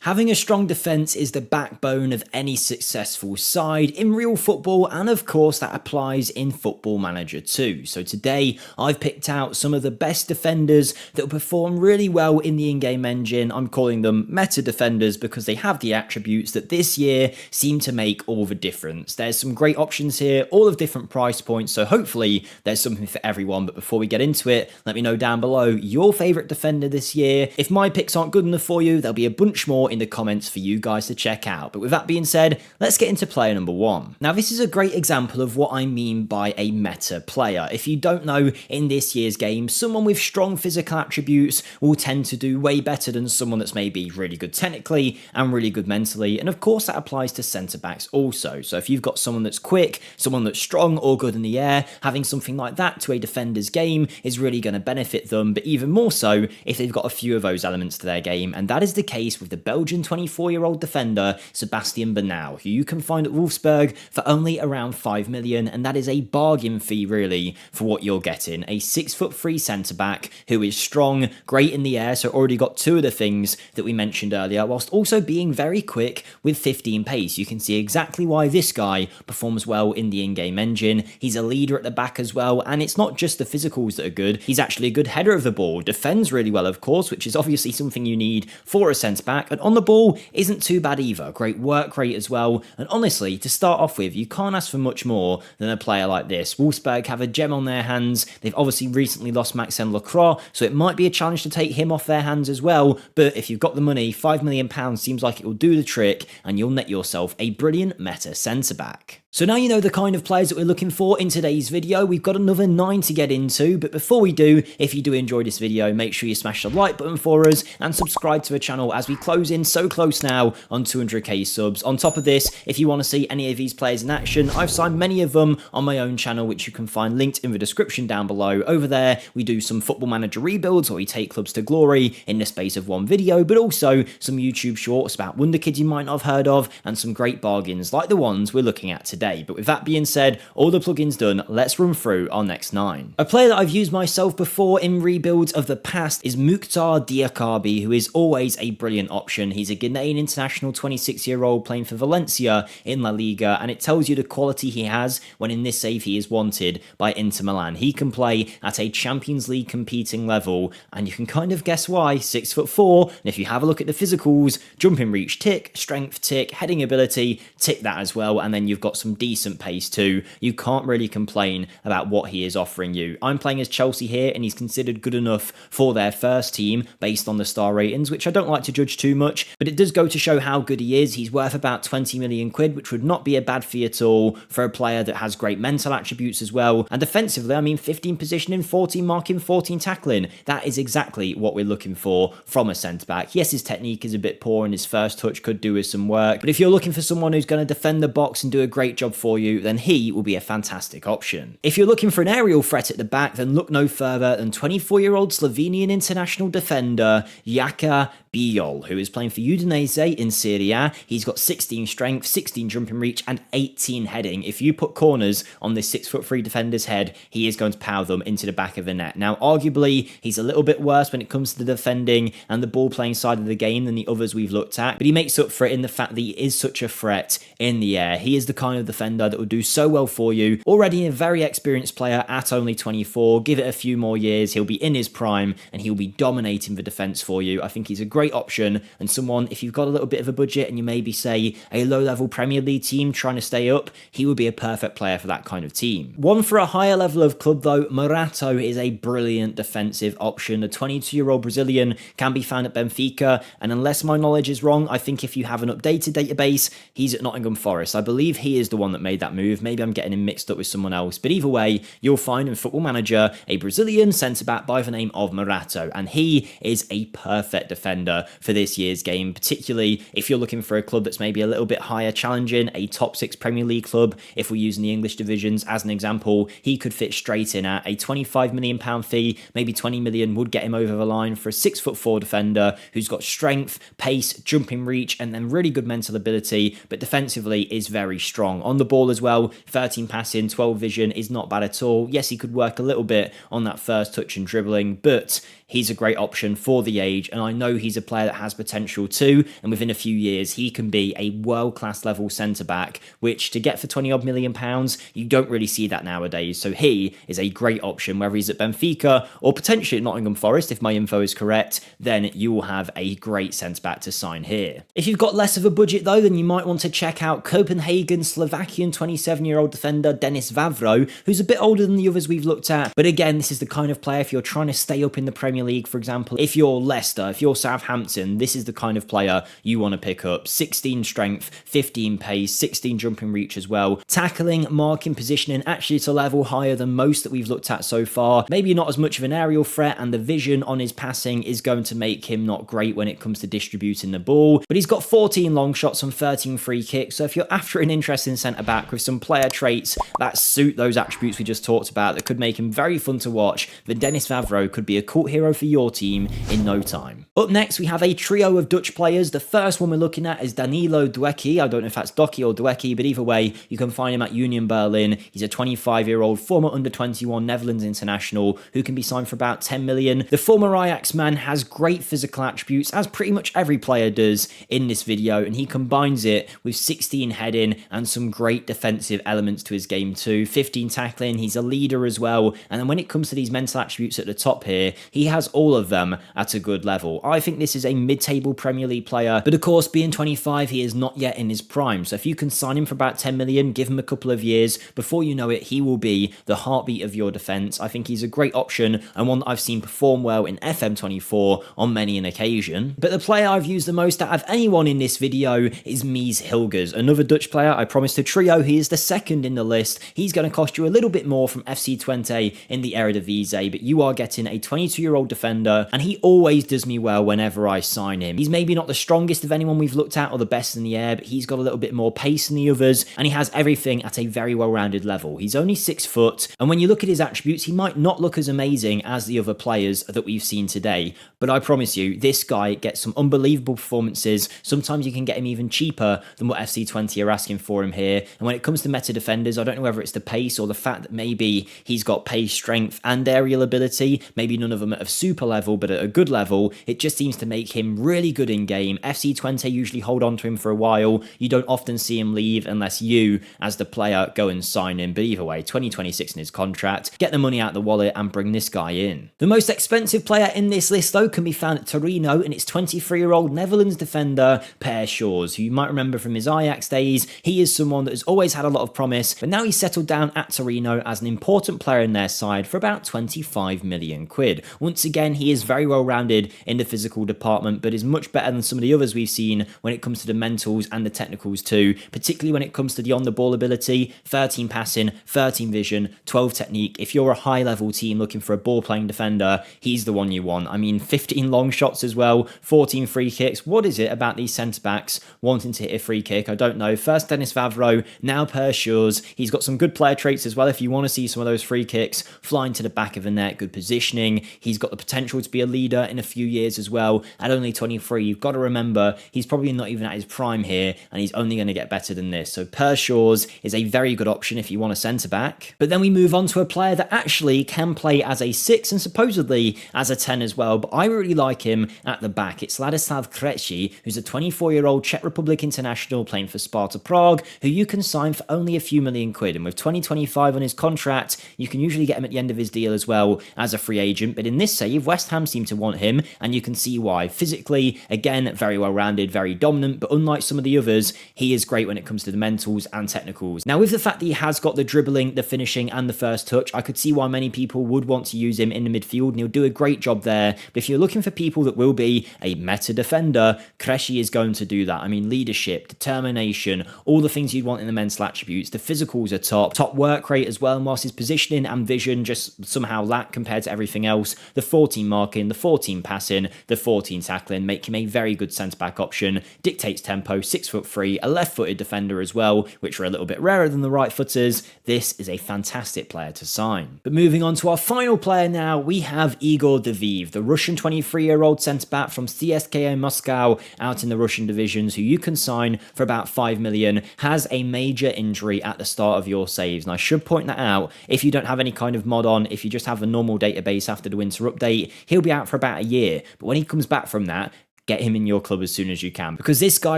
Having a strong defence is the backbone of any successful side in real football, and of course that applies in Football Manager too. So today I've picked out some of the best defenders that will perform really well in the in-game engine. I'm calling them meta defenders because they have the attributes that this year seem to make all the difference. There's some great options here, all of different price points, so hopefully there's something for everyone. But before we get into it, let me know down below your favourite defender this year. If my picks aren't good enough for you, there'll be a bunch more in the comments for you guys to check out. But with that being said, let's get into player number 1. Now this is a great example of what I mean by a meta player. If you don't know, in this year's game, someone with strong physical attributes will tend to do way better than someone that's maybe really good technically and really good mentally, and of course that applies to centre backs also. So if you've got someone that's quick, someone that's strong or good in the air, having something like that to a defender's game is really going to benefit them, but even more so if they've got a few of those elements to their game, and that is the case with the Belgian 24-year-old defender Sebastian Bornauw, who you can find at Wolfsburg for only around 5 million, and that is a bargain fee really for what you're getting. A 6'3" centre-back who is strong, great in the air, so already got two of the things that we mentioned earlier, whilst also being very quick with 15 pace. You can see exactly why this guy performs well in the in-game engine. He's a leader at the back as well, and it's not just the physicals that are good, he's actually a good header of the ball, defends really well of course, which is obviously something you need for a centre-back, and on the ball isn't too bad either. Great work rate as well, and honestly, to start off with, you can't ask for much more than a player like this. Wolfsburg have a gem on their hands. They've obviously recently lost Maxime Lacroix, so it might be a challenge to take him off their hands as well, but if you've got the money, £5 million seems like it will do the trick, and you'll net yourself a brilliant meta centre-back. So now you know the kind of players that we're looking for in today's video. We've got another 9 to get into, but before we do, if you do enjoy this video, make sure you smash the like button for us and subscribe to the channel as we close in so close now on 200k subs. On top of this, if you want to see any of these players in action, I've signed many of them on my own channel, which you can find linked in the description down below. Over there, we do some Football Manager rebuilds where we take clubs to glory in the space of one video, but also some YouTube shorts about Wonderkids you might not have heard of, and some great bargains like the ones we're looking at today. But with that being said, all the plugins done, let's run through our next 9. A player that I've used myself before in rebuilds of the past is Mouctar Diakhaby, who is always a brilliant option. He's a Ghanaian international 26-year-old playing for Valencia in La Liga, and it tells you the quality he has when in this save he is wanted by Inter Milan. He can play at a Champions League competing level, and you can kind of guess why. 6'4", and if you have a look at the physicals, jumping reach tick, strength tick, heading ability tick that as well, and then you've got some decent pace too. You can't really complain about what he is offering you. I'm playing as Chelsea here, and he's considered good enough for their first team based on the star ratings, which I don't like to judge too much, but it does go to show how good he is. He's worth about 20 million quid, which would not be a bad fee at all for a player that has great mental attributes as well. And defensively, I mean 15 positioning, 14 marking, 14 tackling. That is exactly what we're looking for from a centre-back. Yes, his technique is a bit poor and his first touch could do with some work, but if you're looking for someone who's going to defend the box and do a great job for you, then he will be a fantastic option. If you're looking for an aerial threat at the back, then look no further than 24-year-old Slovenian international defender Jaka Bijol, who is playing for Udinese in Serie A. He's got 16 strength, 16 jumping reach, and 18 heading. If you put corners on this 6'3" defender's head, he is going to power them into the back of the net. Now, arguably, he's a little bit worse when it comes to the defending and the ball playing side of the game than the others we've looked at, but he makes up for it in the fact that he is such a threat in the air. He is the kind of defender that will do so well for you. Already a very experienced player at only 24. Give it a few more years, he'll be in his prime and he'll be dominating the defense for you. I think he's a great option, and someone, if you've got a little bit of a budget and you maybe say a low-level Premier League team trying to stay up, he would be a perfect player for that kind of team. One for a higher level of club though, Morato is a brilliant defensive option. The 22-year-old Brazilian can be found at Benfica, and unless my knowledge is wrong, I think if you have an updated database, he's at Nottingham Forest. I believe he is the one that made that move. Maybe I'm getting him mixed up with someone else, but either way, you'll find in Football Manager a Brazilian centre-back by the name of Morato, and he is a perfect defender for this year's game, particularly if you're looking for a club that's maybe a little bit higher challenging, a top 6 Premier League club. If we're using the English divisions as an example, he could fit straight in at a £25 million fee. Maybe 20 million would get him over the line for a 6'4" defender who's got strength, pace, jumping reach, and then really good mental ability, but defensively is very strong. On the ball as well, 13 passing, 12 vision is not bad at all. Yes, he could work a little bit on that first touch and dribbling, but he's a great option for the age, and I know he's a player that has potential too, and within a few years he can be a world-class level centre-back, which to get for 20 odd million pounds, you don't really see that nowadays. So he is a great option, whether he's at Benfica or potentially at Nottingham Forest. If my info is correct, then you will have a great centre-back to sign here. If you've got less of a budget though, then you might want to check out Copenhagen Slovakian 27-year-old defender Denis Vavro, who's a bit older than the others we've looked at, but again, this is the kind of player, if you're trying to stay up in the Premier League, for example, if you're Leicester, if you're Southampton, this is the kind of player you want to pick up. 16 strength, 15 pace, 16 jumping reach as well. Tackling, marking, positioning, actually it's a level higher than most that we've looked at so far. Maybe not as much of an aerial threat, and the vision on his passing is going to make him not great when it comes to distributing the ball, but he's got 14 long shots and 13 free kicks. So if you're after an interesting centre-back with some player traits that suit those attributes we just talked about, that could make him very fun to watch, then Denis Vavro could be a cult hero for your team in no time. Up next, we have a trio of Dutch players. The first one we're looking at is Danilho Doekhi. I don't know if that's Doekhi or Doekhi, but either way, you can find him at Union Berlin. He's a 25-year-old former under-21 Netherlands international who can be signed for about 10 million. The former Ajax man has great physical attributes, as pretty much every player does in this video, and he combines it with 16 heading and some great defensive elements to his game too. 15 tackling, he's a leader as well, and then when it comes to these mental attributes at the top here, he has all of them at a good level. I think this is a mid-table Premier League player, but of course, being 25, he is not yet in his prime, so if you can sign him for about 10 million, give him a couple of years, before you know it, he will be the heartbeat of your defence. I think he's a great option, and one that I've seen perform well in FM24 on many an occasion. But the player I've used the most out of anyone in this video is Mees Hilgers, another Dutch player. I promised a trio, he is the second in the list. He's going to cost you a little bit more from FC Twente in the Eredivisie, but you are getting a 22-year-old defender, and he always does me well whenever I sign him. He's maybe not the strongest of anyone we've looked at or the best in the air, but he's got a little bit more pace than the others, and he has everything at a very well-rounded level. He's only 6 foot, and when you look at his attributes, he might not look as amazing as the other players that we've seen today, but I promise you, this guy gets some unbelievable performances. Sometimes you can get him even cheaper than what FC Twente are asking for him here, and when it comes to meta defenders, I don't know whether it's the pace or the fact that maybe he's got pace, strength, and aerial ability, maybe none of them at a super level, but at a good level, it just seems to make him really good in game. FC Twente usually hold on to him for a while. You don't often see him leave unless you, as the player, go and sign him, but either way, 2026 in his contract, get the money out of the wallet and bring this guy in. The most expensive player in this list though can be found at Torino, and it's 23-year-old Netherlands defender Perr Schuurs, who you might remember from his Ajax days. He is someone that has always had a lot of promise, but now he's settled down at Torino as an important player in their side for about 25 million quid. Once again, he is very well rounded in the physical department, but is much better than some of the others we've seen when it comes to the mentals and the technicals too, particularly when it comes to the on-the-ball ability. 13 passing, 13 vision, 12 technique. If you're a high-level team looking for a ball-playing defender, he's the one you want. I mean, 15 long shots as well, 14 free kicks. What is it about these centre-backs wanting to hit a free kick? I don't know. First Denis Vavro, now Perr Schuurs. He's got some good player traits as well if you want to see some of those free kicks flying to the back of the net, good positioning. He's got the potential to be a leader in a few years as well. At only 23, you've got to remember, he's probably not even at his prime here, and he's only going to get better than this. So Perr Schuurs is a very good option if you want a centre-back. But then we move on to a player that actually can play as a 6 and supposedly as a 10 as well, but I really like him at the back. It's Ladislav Krejci, who's a 24-year-old Czech Republic international playing for Sparta Prague, who you can sign for only a few million quid, and with 2025 on his contract, you can usually get him at the end of his deal as well as a free agent, but in this save, West Ham seem to want him, and you can see why. Physically, again, very well-rounded, very dominant, but unlike some of the others, he is great when it comes to the mentals and technicals. Now, with the fact that he has got the dribbling, the finishing, and the first touch, I could see why many people would want to use him in the midfield, and he'll do a great job there, but if you're looking for people that will be a meta defender, Krejci is going to do that. I mean, leadership, determination, all the things you'd want in the mental attributes. The physicals are top work rate as well, and whilst his positioning and vision just somehow lack compared to everything else, the 14 marking, the 14 passing, the 14 tackling make him a very good centre-back option. Dictates tempo, 6'3", a left-footed defender as well, which are a little bit rarer than the right-footers. This is a fantastic player to sign. But moving on to our final player now, we have Igor Diveev, the Russian 23-year-old centre-back from CSKA Moscow out in the Russian divisions, who you can sign for about 5 million, has a major injury at the start of your saves. And I should point that out, if you don't have any kind of mod on, if you just have a normal database after the winter update, he'll be out for about a year. But when he comes back from that, get him in your club as soon as you can, because this guy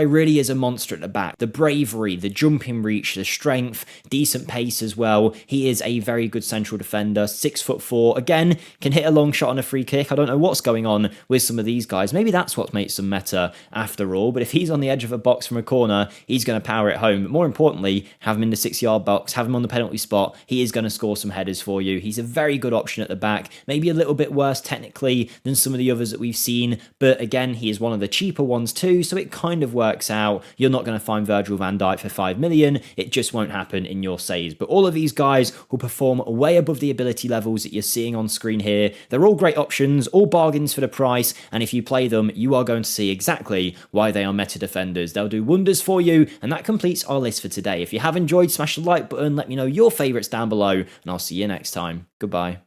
really is a monster at the back. The bravery, the jumping reach, the strength, decent pace as well. He is a very good central defender, 6'4". Again, can hit a long shot on a free kick. I don't know what's going on with some of these guys. Maybe that's what makes them meta after all. But if he's on the edge of a box from a corner, he's going to power it home. But more importantly, have him in the 6-yard box, have him on the penalty spot. He is going to score some headers for you. He's a very good option at the back. Maybe a little bit worse technically than some of the others that we've seen. But again, he is one of the cheaper ones too, so it kind of works out. You're not going to find Virgil van Dijk for 5 million. It just won't happen in your saves. But all of these guys will perform way above the ability levels that you're seeing on screen here. They're all great options, all bargains for the price, and if you play them, you are going to see exactly why they are meta defenders. They'll do wonders for you, and that completes our list for today. If you have enjoyed, smash the like button, let me know your favourites down below, and I'll see you next time. Goodbye.